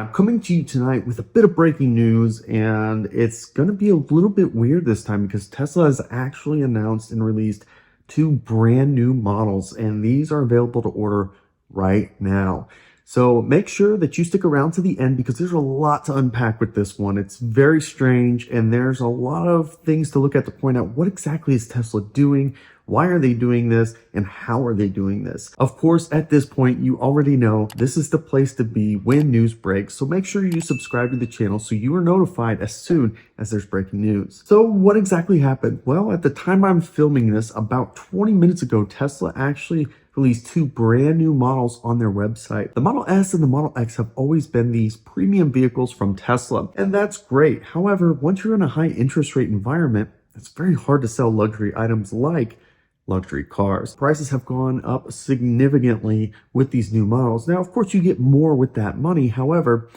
I'm coming to you tonight with a bit of breaking news, and it's going to be a little bit weird this time because Tesla has actually announced and released two brand new models, and these are available to order right now. So make sure that you stick around to the end because there's a lot to unpack with this one. It's very strange, and there's a lot of things to look at to point out what exactly is Tesla doing, why are they doing this, and how are they doing this? Of course, at this point, you already know this is the place to be when news breaks, so make sure you subscribe to the channel so you are notified as soon as there's breaking news. So what exactly happened? Well, at the time I'm filming this, about 20 minutes ago, Tesla actually released two brand new models on their website. The Model S and the Model X have always been these premium vehicles from Tesla, and that's great. However, once you're in a high interest rate environment, it's very hard to sell luxury items like luxury cars. Prices have gone up significantly with these new models. Now, of course, you get more with that money. However,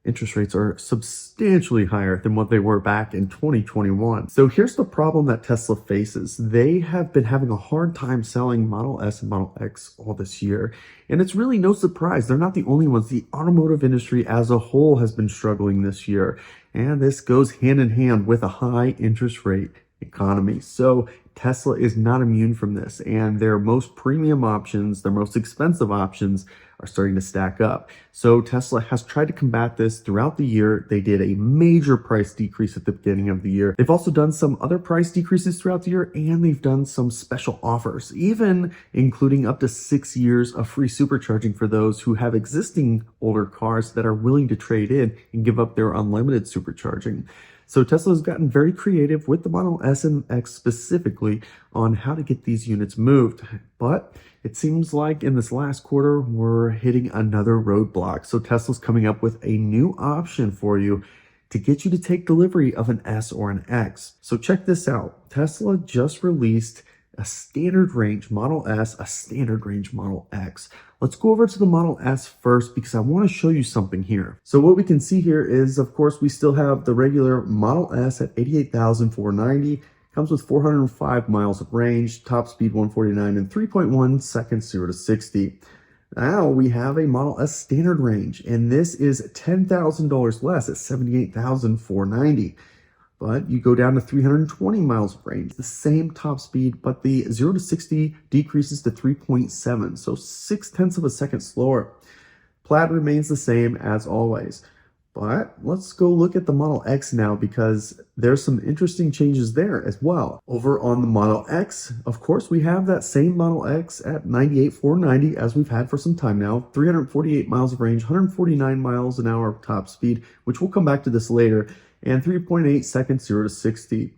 interest rates are substantially higher than what they were back in 2021. So here's the problem that Tesla faces. They have been having a hard time selling Model S and Model X all this year. And it's really no surprise. They're not the only ones. The automotive industry as a whole has been struggling this year. And this goes hand in hand with a high interest rate economy. So Tesla is not immune from this, and their most premium options, their most expensive options are starting to stack up. So Tesla has tried to combat this throughout the year. They did a major price decrease at the beginning of the year. They've also done some other price decreases throughout the year, and they've done some special offers, even including up to 6 years of free supercharging for those who have existing older cars that are willing to trade in and give up their unlimited supercharging. So Tesla has gotten very creative with the Model S and X specifically on how to get these units moved. But it seems like in this last quarter, we're hitting another roadblock. So Tesla's coming up with a new option for you to get you to take delivery of an S or an X. So check this out. Tesla just released a standard range Model S, a standard range Model X. Let's go over to the Model S first because I want to show you something here. So what we can see here is, of course, we still have the regular Model S at 88,490. Comes with 405 miles of range, top speed 149 and 3.1 seconds 0 to 60. Now we have a Model S standard range, and this is $10,000 less at 78,490. But you go down to 320 miles of range, the same top speed, but the 0 to 60 decreases to 3.7, so 0.6 of a second slower. Plaid remains the same as always. But let's go look at the Model X now because there's some interesting changes there as well. Over on the Model X, of course, we have that same Model X at 98,490 as we've had for some time now. 348 miles of range, 149 miles an hour top speed, which we'll come back to this later, and 3.8 seconds 0 to 60.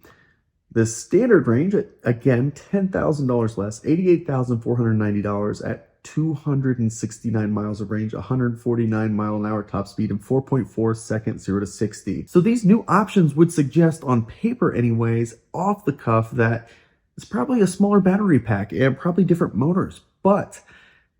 The standard range, again, $10,000 less, $88,490 at 269 miles of range, 149 mile an hour top speed, and 4.4 seconds 0 to 60. So these new options would suggest on paper anyways, off the cuff, that it's probably a smaller battery pack and probably different motors, but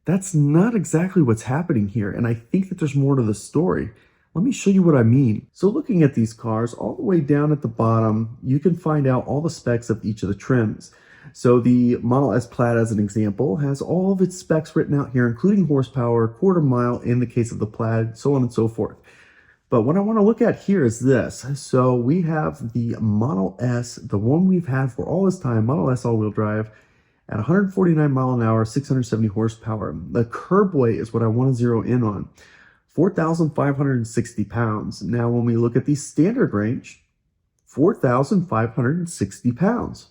that's not exactly what's happening here. And I think that there's more to the story. Let me show you what I mean. So looking at these cars, all the way down at the bottom, you can find out all the specs of each of the trims. So the Model S Plaid, as an example, has all of its specs written out here, including horsepower, quarter mile in the case of the Plaid, so on and so forth. But what I want to look at here is this. So we have the Model S, the one we've had for all this time, Model S all-wheel drive, at 149 mile an hour, 670 horsepower. The curb weight is what I want to zero in on. 4,560 pounds. Now, when we look at the standard range, 4,560 pounds.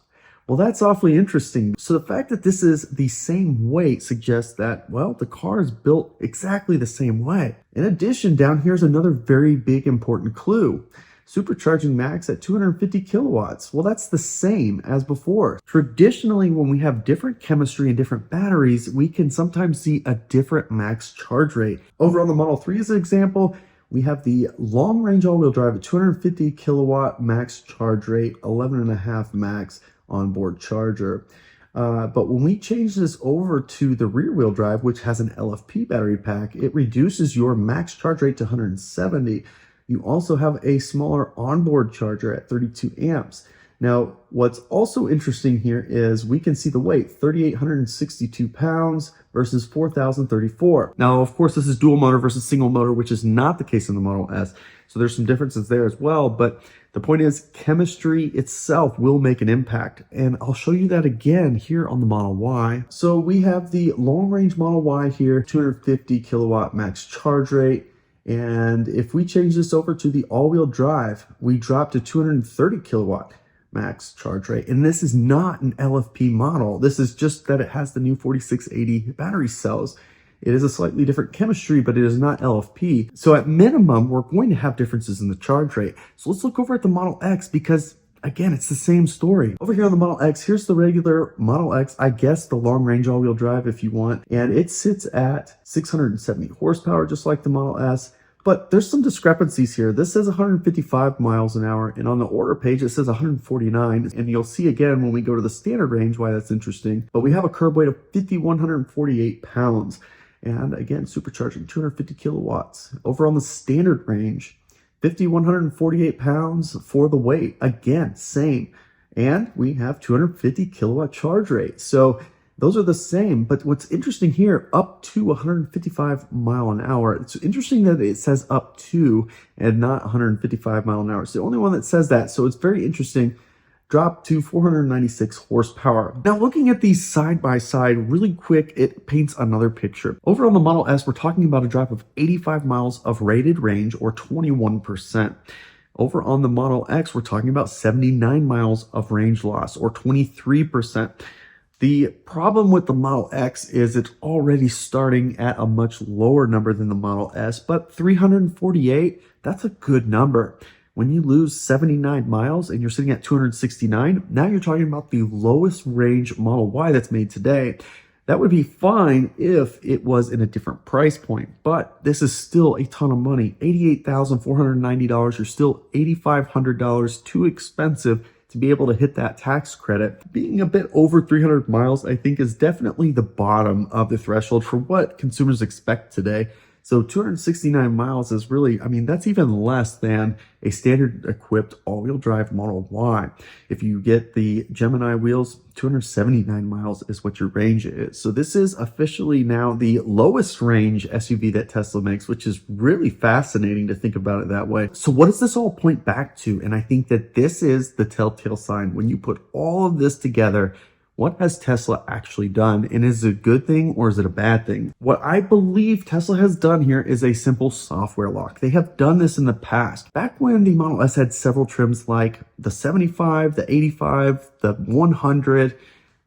Well, that's awfully interesting. So the fact that this is the same weight suggests that, well, the car is built exactly the same way. In addition, down here's another very big important clue. Supercharging max at 250 kilowatts. Well, that's the same as before. Traditionally, when we have different chemistry and different batteries, we can sometimes see a different max charge rate. Over on the Model 3 as an example, we have the long range all-wheel drive at 250 kilowatt max charge rate, 11.5 max onboard charger. But when we change this over to the rear wheel drive, which has an LFP battery pack, it reduces your max charge rate to 170. You also have a smaller onboard charger at 32 amps. Now, what's also interesting here is we can see the weight, 3,862 pounds versus 4,034. Now, of course, this is dual motor versus single motor, which is not the case in the Model S. So there's some differences there as well. But the point is, chemistry itself will make an impact. And I'll show you that again here on the Model Y. So we have the long range Model Y here, 250 kilowatt max charge rate. And if we change this over to the all-wheel drive, we drop to 230 kilowatt max charge rate. And this is not an LFP model. This is just that it has the new 4680 battery cells. It is a slightly different chemistry, but it is not LFP. So at minimum, we're going to have differences in the charge rate. So let's look over at the Model X because, again, it's the same story. Over here on the Model X, here's the regular Model X, I guess the long range all-wheel drive if you want. And it sits at 670 horsepower, just like the Model S. But there's some discrepancies here. This says 155 miles an hour, and on the order page, it says 149. And you'll see again when we go to the standard range why that's interesting. But we have a curb weight of 5,148 pounds. And again, supercharging 250 kilowatts. Over on the standard range, 5,148 pounds for the weight. Again, same. And we have 250 kilowatt charge rate. So those are the same, but what's interesting here, up to 155 mile an hour. It's interesting that it says up to and not 155 mile an hour. It's the only one that says that, so it's very interesting. Drop to 496 horsepower. Now looking at these side by side really quick, it paints another picture. Over on the Model S, we're talking about a drop of 85 miles of rated range or 21%. Over on the Model X, we're talking about 79 miles of range loss or 23%. The problem with the Model X is it's already starting at a much lower number than the Model S, but 348, that's a good number. When you lose 79 miles and you're sitting at 269, now you're talking about the lowest range Model Y that's made today. That would be fine if it was in a different price point, but this is still a ton of money. $88,490, you're still $8,500 too expensive to be able to hit that tax credit. Being a bit over 300 miles, I think, is definitely the bottom of the threshold for what consumers expect today. So 269 miles is really, I mean, that's even less than a standard equipped all-wheel drive Model Y. If you get the Gemini wheels, 279 miles is what your range is. So this is officially now the lowest range SUV that Tesla makes, which is really fascinating to think about it that way. So what does this all point back to? And I think that this is the telltale sign. When you put all of this together, what has Tesla actually done? And is it a good thing or is it a bad thing? What I believe Tesla has done here is a simple software lock. They have done this in the past. Back when the Model S had several trims like the 75, the 85, the 100,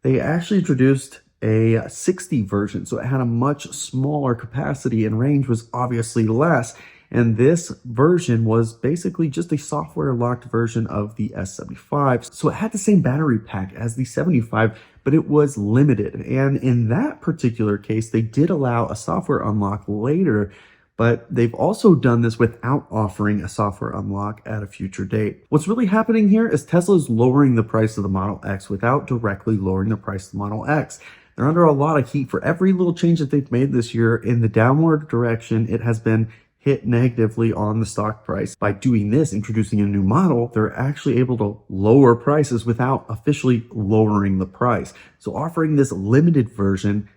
they actually introduced a 60 version. So it had a much smaller capacity and range was obviously less. And this version was basically just a software locked version of the S75. So it had the same battery pack as the 75, but it was limited. And in that particular case, they did allow a software unlock later, but they've also done this without offering a software unlock at a future date. What's really happening here is Tesla's lowering the price of the Model X without directly lowering the price of the Model X. They're under a lot of heat for every little change that they've made this year in the downward direction. It has been hit negatively on the stock price. By doing this, introducing a new model, they're actually able to lower prices without officially lowering the price. So offering this limited version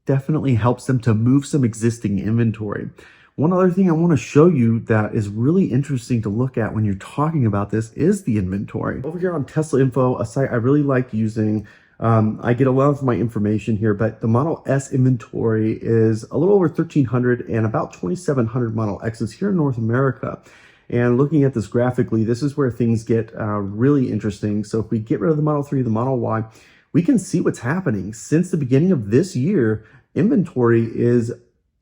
definitely helps them to move some existing inventory. One other thing I want to show you that is really interesting to look at when you're talking about this is the inventory. Over here on Tesla Info, a site I really like using, I get a lot of my information here, but the Model S inventory is a little over 1,300 and about 2,700 Model X's here in North America. And looking at this graphically, this is where things get really interesting. So if we get rid of the Model 3, the Model Y, we can see what's happening. Since the beginning of this year, inventory is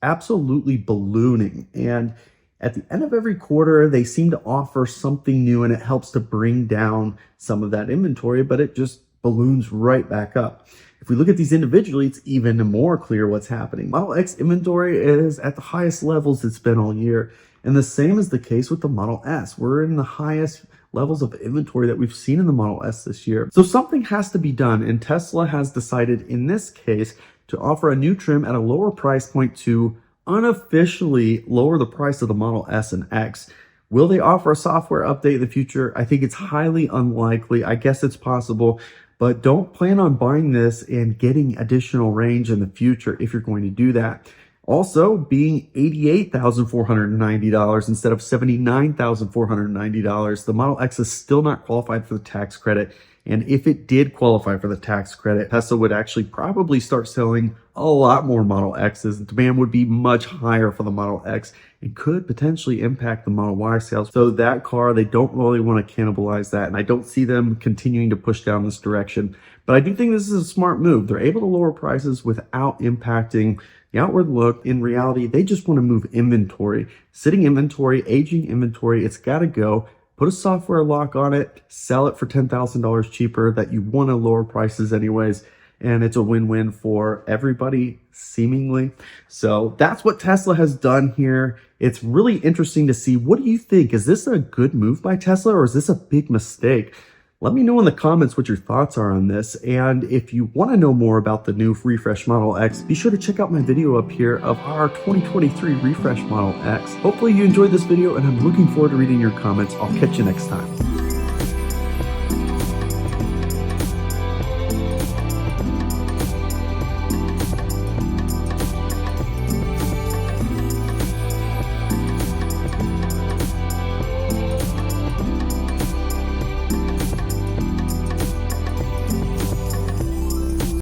absolutely ballooning. And at the end of every quarter, they seem to offer something new and it helps to bring down some of that inventory, but it just balloons right back up. If we look at these individually, it's even more clear what's happening. Model X inventory is at the highest levels it's been all year. And the same is the case with the Model S. We're in the highest levels of inventory that we've seen in the Model S this year. So something has to be done. And Tesla has decided in this case to offer a new trim at a lower price point to unofficially lower the price of the Model S and X. Will they offer a software update in the future? I think it's highly unlikely. I guess it's possible, but don't plan on buying this and getting additional range in the future if you're going to do that. Also, being $88,490 instead of $79,490, the Model X is still not qualified for the tax credit. And if it did qualify for the tax credit, Tesla would actually probably start selling a lot more Model X's. Demand would be much higher for the Model X and could potentially impact the Model Y sales. So that car, they don't really want to cannibalize that. And I don't see them continuing to push down this direction. But I do think this is a smart move. They're able to lower prices without impacting the outward look. In reality, they just want to move inventory. Sitting inventory, aging inventory, it's got to go. Put a software lock on it, sell it for $10,000 cheaper that you want to lower prices anyways. And it's a win-win for everybody, seemingly. So that's what Tesla has done here. It's really interesting to see. What do you think? Is this a good move by Tesla or is this a big mistake? Let me know in the comments what your thoughts are on this. And if you want to know more about the new refresh Model X, be sure to check out my video up here of our 2023 refresh Model X. Hopefully you enjoyed this video and I'm looking forward to reading your comments. I'll catch you next time.